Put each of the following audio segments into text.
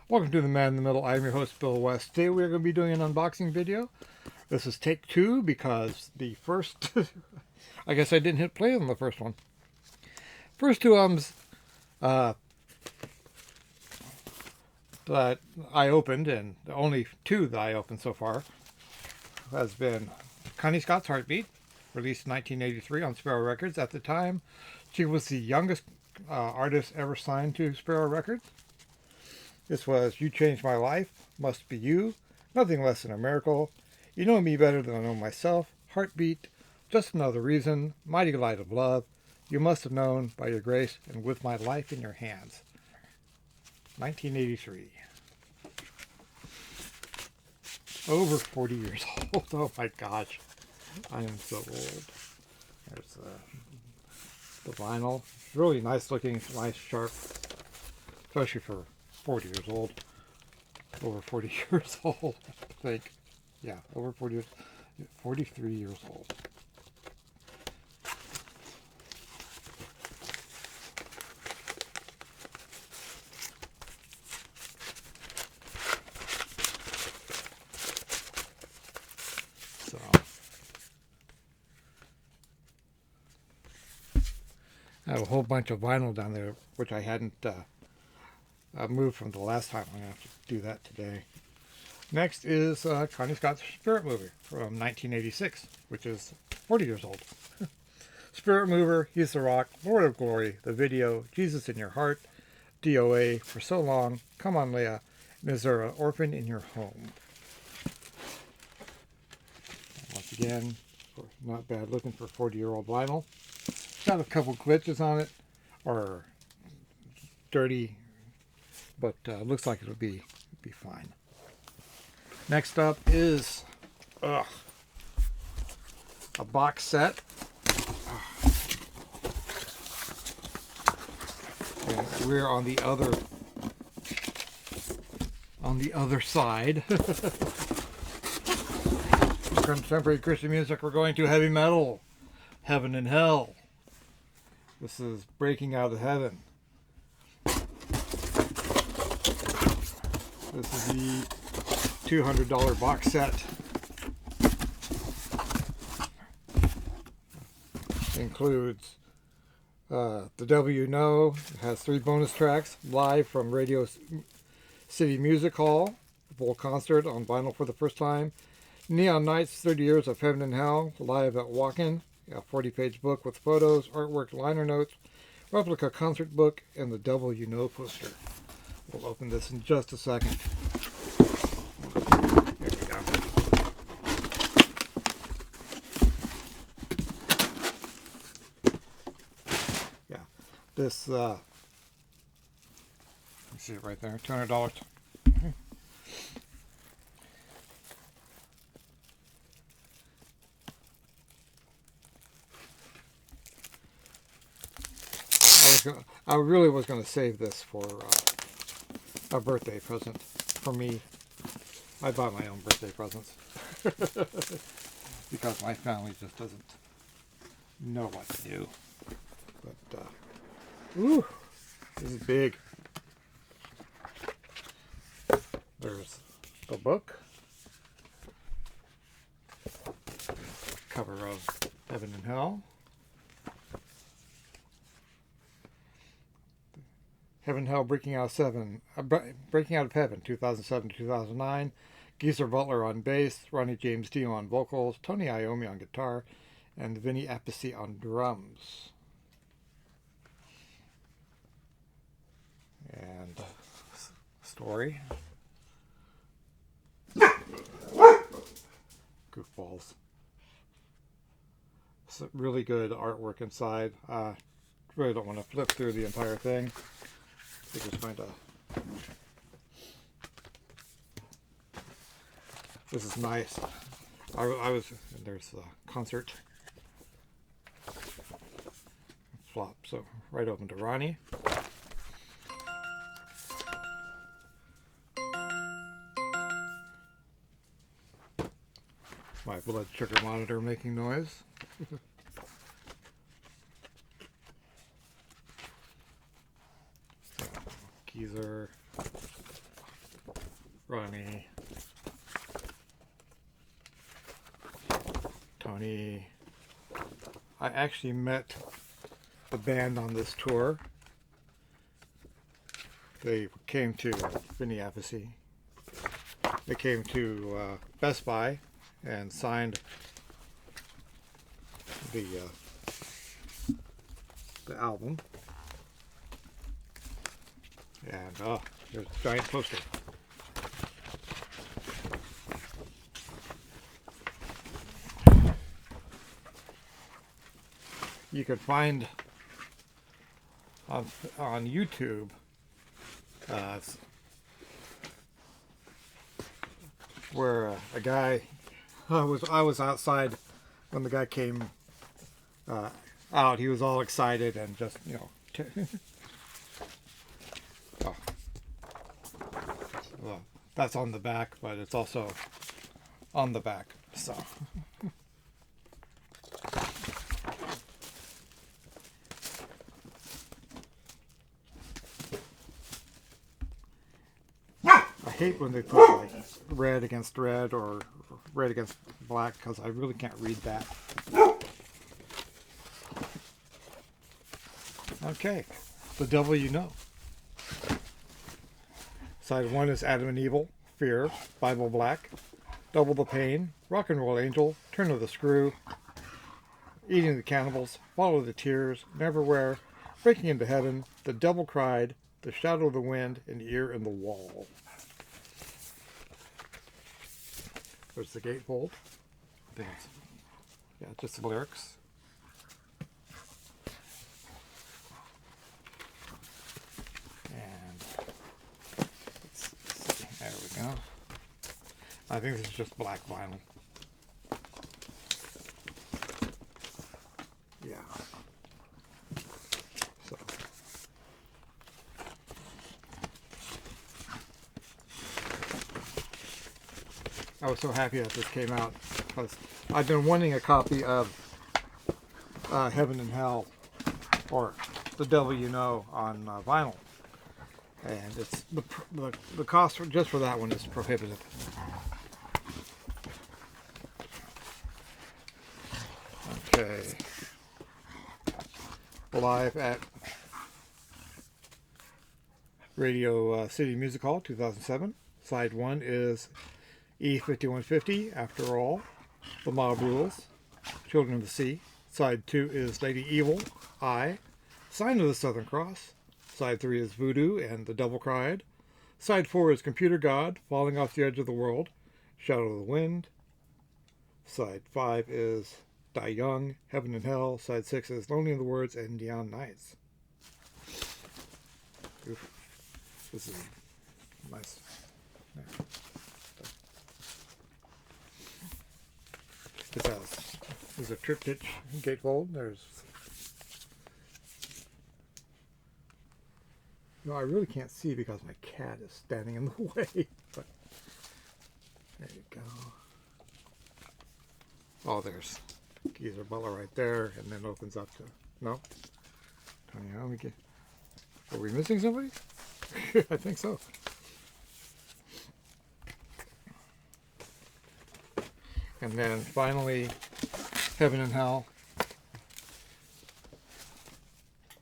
Welcome to the Man in the Middle. I'm your host, Bill West. Today we're going to be doing an unboxing video. This is take two because the first, I guess I didn't hit play on the first one. First two albums that I opened, and the only two that I opened so far, has been Connie Scott's Heartbeat, released in 1983 on Sparrow Records. At the time, she was the youngest artist ever signed to Sparrow Records. This was You Changed My Life, Must Be You, Nothing Less Than a Miracle, You Know Me Better Than I Know Myself, Heartbeat, Just Another Reason, Mighty Light of Love, You Must Have Known by Your Grace, and With My Life in Your Hands. 1983. Over 40 years old. Oh my gosh. I am so old. There's the vinyl. Really nice looking, nice, sharp, especially for 40 years old. Over 40 years old, I think. Yeah, over 40 years. 43 years old. So, I have a whole bunch of vinyl down there, which I hadn't moved from the last time. I'm going to have to do that today. Next is Connie Scott's Spirit Mover from 1986, which is 40 years old. Spirit Mover, He's the Rock, Lord of Glory, the video, Jesus in Your Heart, DOA, For So Long, Come On Leah, and Is There an Orphan in Your Home? Once again, not bad looking for 40-year-old vinyl. Got a couple glitches on it, or dirty, but looks like it'll be fine. Next up is a box set. And we're on the other side. Contemporary Christian music. We're going to heavy metal, Heaven and Hell. This is Breaking Out of Heaven. This is the $200 box set. Includes The Devil You Know. It has 3 bonus tracks live from Radio City Music Hall, full concert on vinyl for the first time. Neon Nights, 30 Years of Heaven and Hell, live at Walk-In, a 40-page book with photos, artwork, liner notes, replica concert book, and The Devil You Know poster. We'll open this in just a second. Here we go. Yeah, this, you see it right there, $200. I really was going to save this for a birthday present for me. I buy my own birthday presents because my family just doesn't know what to do. But ooh, this is big. There's the book, cover of Heaven and Hell. Heaven and Hell, Breaking Out of Heaven, 2007 to 2009. Geezer Butler on bass, Ronnie James Dio on vocals, Tony Iommi on guitar, and Vinny Appice on drums. And story. Goofballs. Some really good artwork inside. Really don't want to flip through the entire thing. So just find a. This is nice. I was. There's a concert. Flop. So right open to Ronnie. My blood sugar monitor making noise. Geezer. Ronnie, Tony. I actually met the band on this tour. They came to Minneapolis. They came to Best Buy and signed the album. And there's a giant poster. You can find on YouTube where a guy, I was outside when the guy came out. He was all excited and just, you know, well, that's on the back, but it's also on the back, so. I hate when they put like red against red or red against black, because I really can't read that. Okay, the devil you know. Side 1 is Adam and Evil, Fear, Bible Black, Double the Pain, Rock and Roll Angel, Turn of the Screw, Eating the Cannibals, Follow the Tears, Neverwhere, Breaking into Heaven, The Devil Cried, The Shadow of the Wind, and Ear in the Wall. There's the gatefold. I think it's, yeah, just the lyrics. And let's see, there we go. I think this is just black vinyl. Yeah. So. I was so happy that this came out, because I've been wanting a copy of Heaven and Hell, or The Devil You Know, on vinyl, and it's the cost just for that one is prohibitive. Okay, live at Radio City Music Hall, 2007. Side 1 is E5150, After All, The Mob Rules, Children of the Sea. Side 2 is Lady Evil, I, Sign of the Southern Cross. Side 3 is Voodoo and The Devil Cried. Side 4 is Computer God, Falling Off the Edge of the World, Shadow of the Wind. Side 5 is Die Young, Heaven and Hell. Side 6 is Lonely in the Woods and Neon Nights. Oof. This is nice. There's a triptych gatefold. There's, no, I really can't see because my cat is standing in the way. But there you go. Oh, there's Geezer Butler right there, and then opens up to, no. Tony, let me get. Are we missing somebody? I think so. And then finally, Heaven and Hell.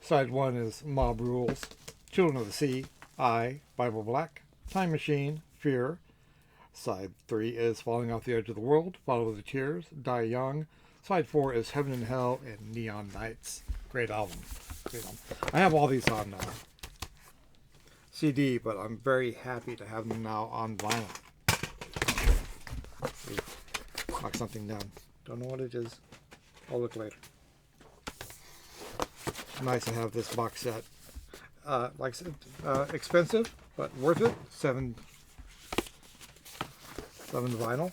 Side 1 is Mob Rules, Children of the Sea, I, Bible Black, Time Machine, Fear. Side 3 is Falling Off the Edge of the World, Follow the Tears, Die Young. Side 4 is Heaven and Hell and Neon Nights. Great album. Great album. I have all these on CD, but I'm very happy to have them now on vinyl. Knock something down. Don't know what it is. I'll look later. Nice to have this box set. Like I said, expensive, but worth it. 7 vinyl.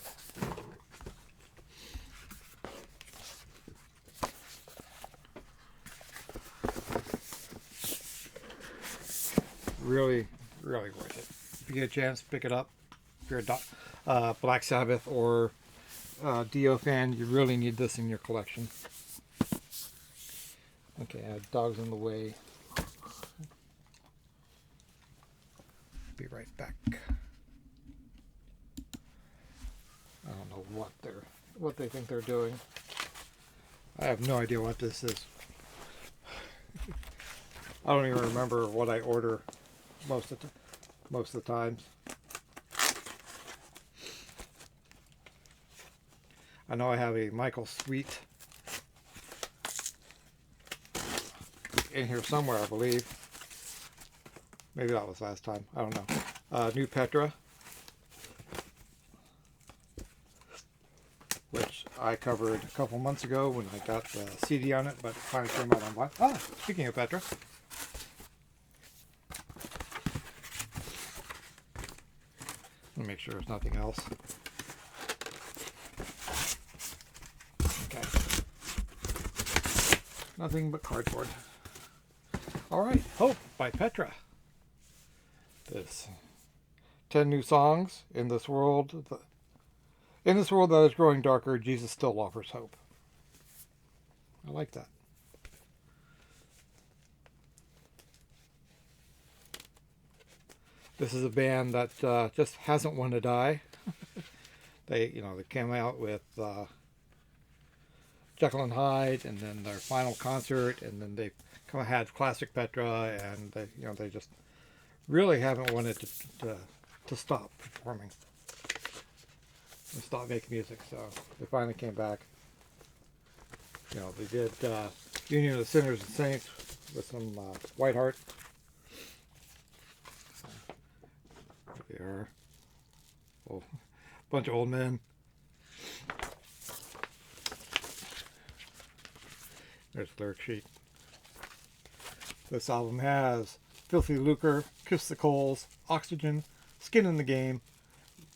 Really, really worth it. If you get a chance, pick it up. If you're a Black Sabbath or Dio fan, you really need this in your collection. Okay, I have dogs in the way. Be right back. know what they think they're doing. I have no idea what this is. I don't even remember what I order most of the times. I know I have a Michael Sweet in here somewhere, I believe. Maybe that was last time. I don't know. New Petra, which I covered a couple months ago when I got the CD on it, but it finally came out on black. Ah, speaking of Petra. Let me make sure there's nothing else. Okay. Nothing but cardboard. Alright, Hope by Petra. This 10 new songs in this world. In this world that is growing darker, Jesus still offers hope. I like that. This is a band that just hasn't won a die. They came out with Jekyll and Hyde, and then their final concert, and then they kind of had classic Petra, and they just really haven't wanted to stop performing and stop making music. So they finally came back. They did Union of the Sinners and Saints with some Whiteheart. There they are. Oh, bunch of old men. There's the lyric sheet. This album has Filthy Lucre, Kiss the Coals, Oxygen, Skin in the Game,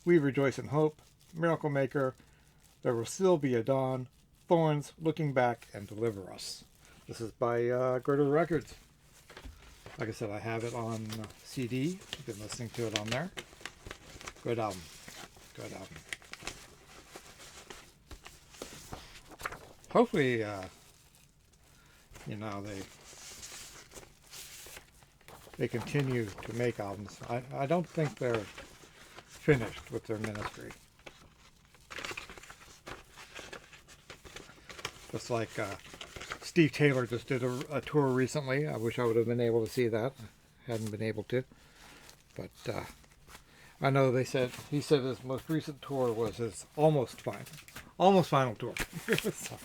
We Rejoice in Hope, Miracle Maker, There Will Still Be a Dawn, Thorns, Looking Back, and Deliver Us. This is by Gerda Records. Like I said, I have it on CD. I've been listening to it on there. Good album. Good album. Hopefully, they continue to make albums. I don't think they're finished with their ministry. Just like Steve Taylor just did a tour recently. I wish I would have been able to see that. I hadn't been able to. But I know he said his most recent tour was his almost final tour. So,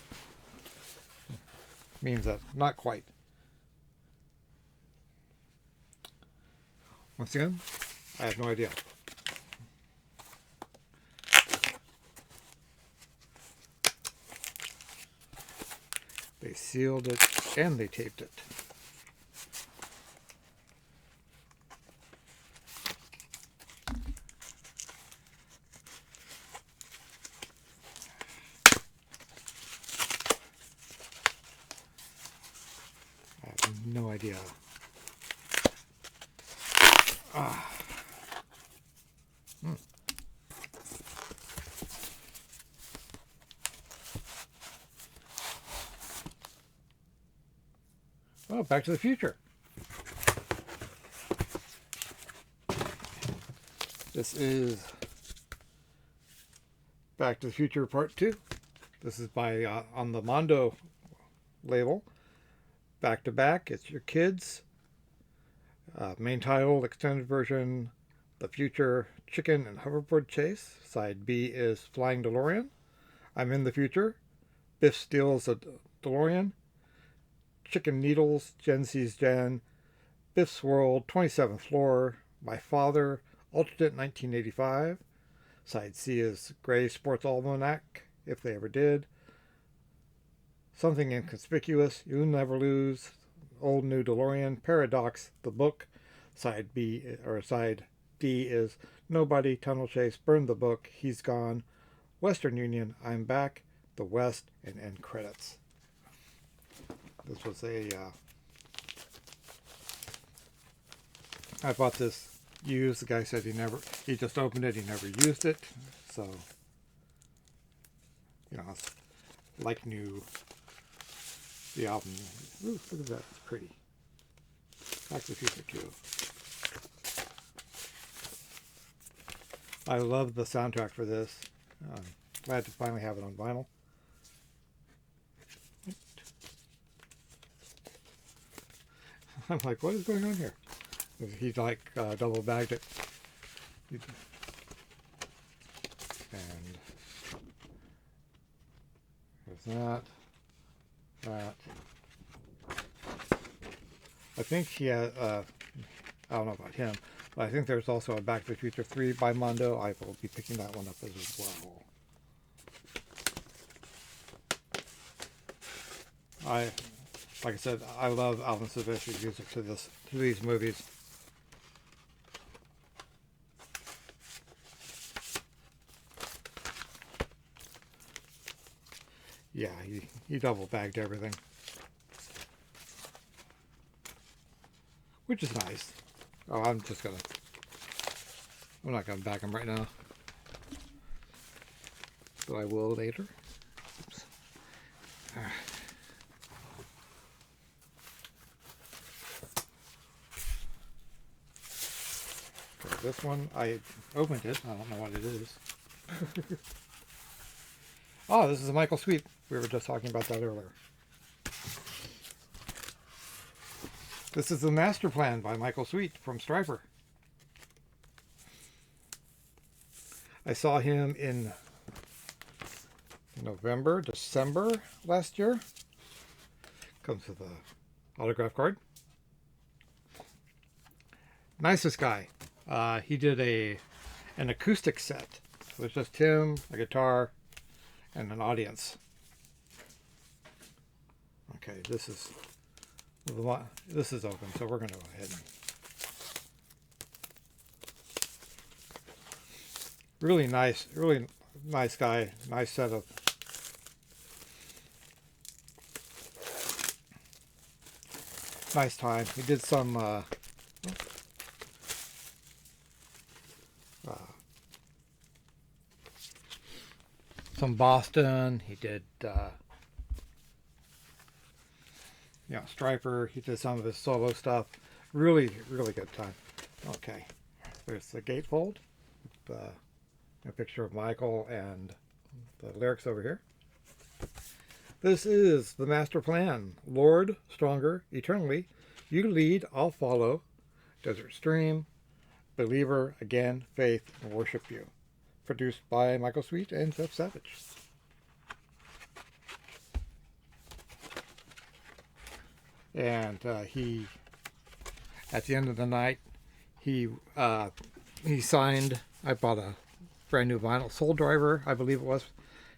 means that not quite. Once again, I have no idea. They sealed it and they taped it. I have no idea. Oh, Back to the Future. This is Back to the Future Part 2. This is by on the Mondo label. Back to Back, it's your kids. Main title, extended version, The Future Chicken and Hoverboard Chase. Side B is Flying DeLorean. I'm in the Future. Biff steals a DeLorean. Chicken Needles, Gen C's Gen, Biff's World, 27th Floor, My Father, Alternate 1985. Side C is Gray Sports Almanac, If They Ever Did. Something Inconspicuous, You'll Never Lose, Old New DeLorean, Paradox, The Book. Side D is Nobody, Tunnel Chase, Burn the Book, He's Gone, Western Union, I'm Back, The West, and End Credits. This was I bought this used. The guy said he just opened it, he never used it. So, it's like new. The album. Ooh, look at that, it's pretty. Back to the Future 2. I love the soundtrack for this. glad to finally have it on vinyl. I'm like, what is going on here? He's like double bagged it. And there's that. I think he had, I don't know about him, but I think there's also a Back to the Future 3 by Mondo. I will be picking that one up as well. Like I said, I love Alvin Silvestri's music to these movies. Yeah, he double bagged everything, which is nice. Oh, I'm not gonna bag them right now, but I will later. Oops. This one, I opened it. I don't know what it is. Oh, this is a Michael Sweet. We were just talking about that earlier. This is the Master Plan by Michael Sweet from Stryper. I saw him in November, December last year. Comes with a autograph card. Nicest guy. He did an acoustic set. It was just him, a guitar, and an audience. Okay, this is open, so we're going to go ahead. Really nice guy. Nice set of nice time. He did some Boston. He did Stryper. He did some of his solo stuff. Really good time. Okay, there's the gatefold. A picture of Michael and the lyrics over here. This is the Master Plan. Lord, stronger, eternally. You lead, I'll follow. Desert Stream, Believer, Again, Faith, and Worship You. Produced by Michael Sweet and Jeff Savage. And he, at the end of the night, he signed. I bought a brand new vinyl, Soul Driver, I believe it was,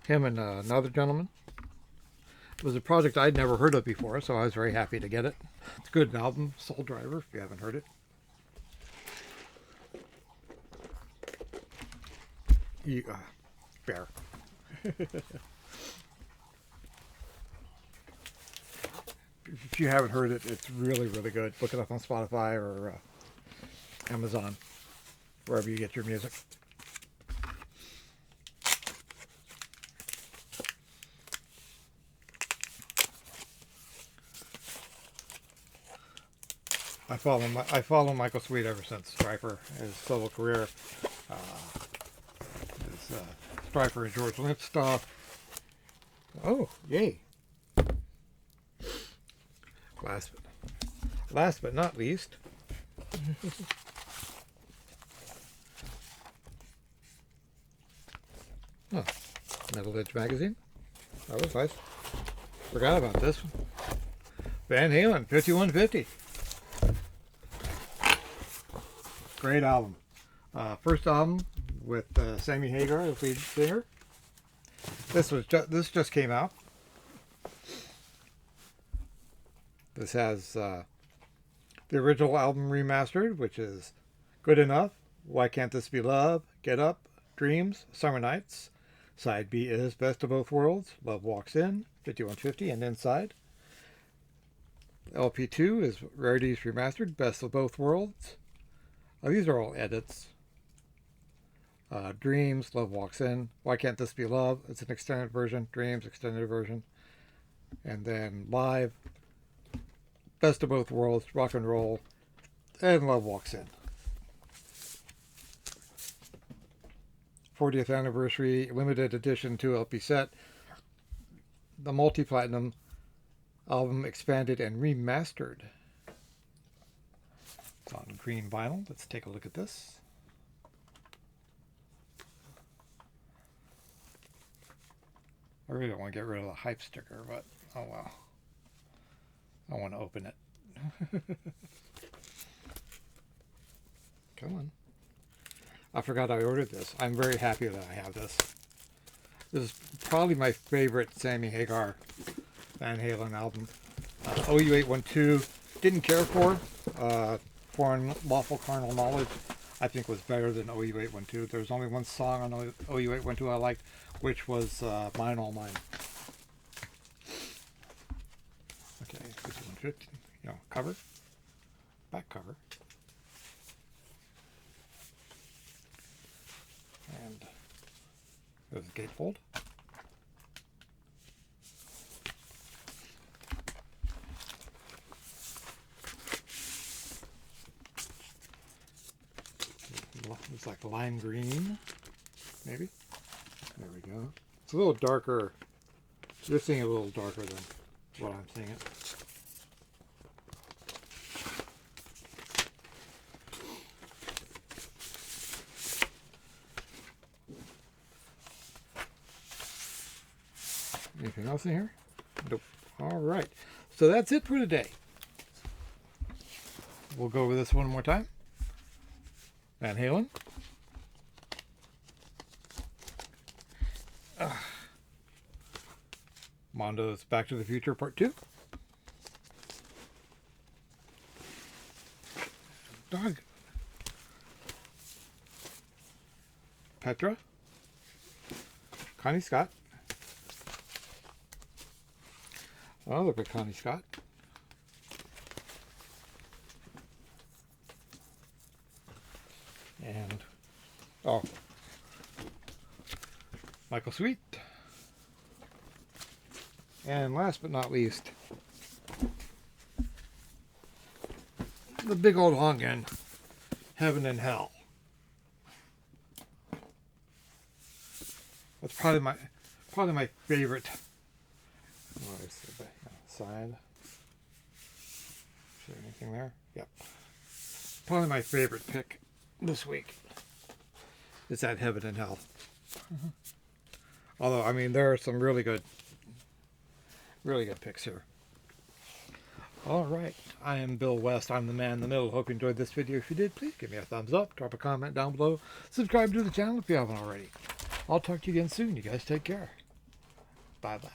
him and another gentleman. It was a project I'd never heard of before, so I was very happy to get it. It's a good album, Soul Driver, if you haven't heard it. Bear. If you haven't heard it, it's really good. Look it up on Spotify or Amazon, wherever you get your music. I follow Michael Sweet ever since Stryper, his solo career, his Stryper and George Lynch stuff. Oh, yay! Last but not least, oh, Metal Edge magazine. That was nice. Forgot about this one. Van Halen 5150. Great album. First album with Sammy Hagar as lead singer. This just came out. This has the original album remastered, which is Good Enough, Why Can't This Be Love, Get Up, Dreams, Summer Nights. Side B is Best of Both Worlds, Love Walks In, 5150, and Inside. LP2 is Rarities Remastered, Best of Both Worlds. These are all edits. Dreams, Love Walks In, Why Can't This Be Love? It's an extended version. Dreams, extended version. And then Live, Best of Both Worlds, Rock and Roll, and Love Walks In. 40th anniversary limited edition 2 LP set. The multi-platinum album expanded and remastered. It's on green vinyl. Let's take a look at this. I really don't want to get rid of the hype sticker, but oh well. I want to open it. Come on. I forgot I ordered this. I'm very happy that I have this. This is probably my favorite Sammy Hagar Van Halen album. OU812, didn't care for. Foreign Lawful Carnal Knowledge, I think, was better than OU812. There was only one song on OU812 I liked, which was Mine All Mine. Okay, this one fit. You know, cover, back cover, and there's the gatefold. It's like lime green, maybe. There we go. It's a little darker. You're seeing it a little darker than what I'm seeing it. Anything else in here? Nope. All right. So that's it for today. We'll go over this one more time. Van Halen. Mondo's Back to the Future Part 2. Dog. Petra. Connie Scott. Oh, look at Connie Scott. And, oh, Michael Sweet. And last but not least, the big old honkin' Heaven and Hell. That's probably my favorite. Oh, I see the side. Is there anything there? Yep. Probably my favorite pick this week is that Heaven and Hell. Although, I mean, there are some really good picks here. All right, I am Bill West. I'm the man in the middle. Hope you enjoyed this video. If you did, please give me a thumbs up, drop a comment down below, subscribe to the channel if you haven't already. I'll talk to you again soon. You guys take care. Bye-bye.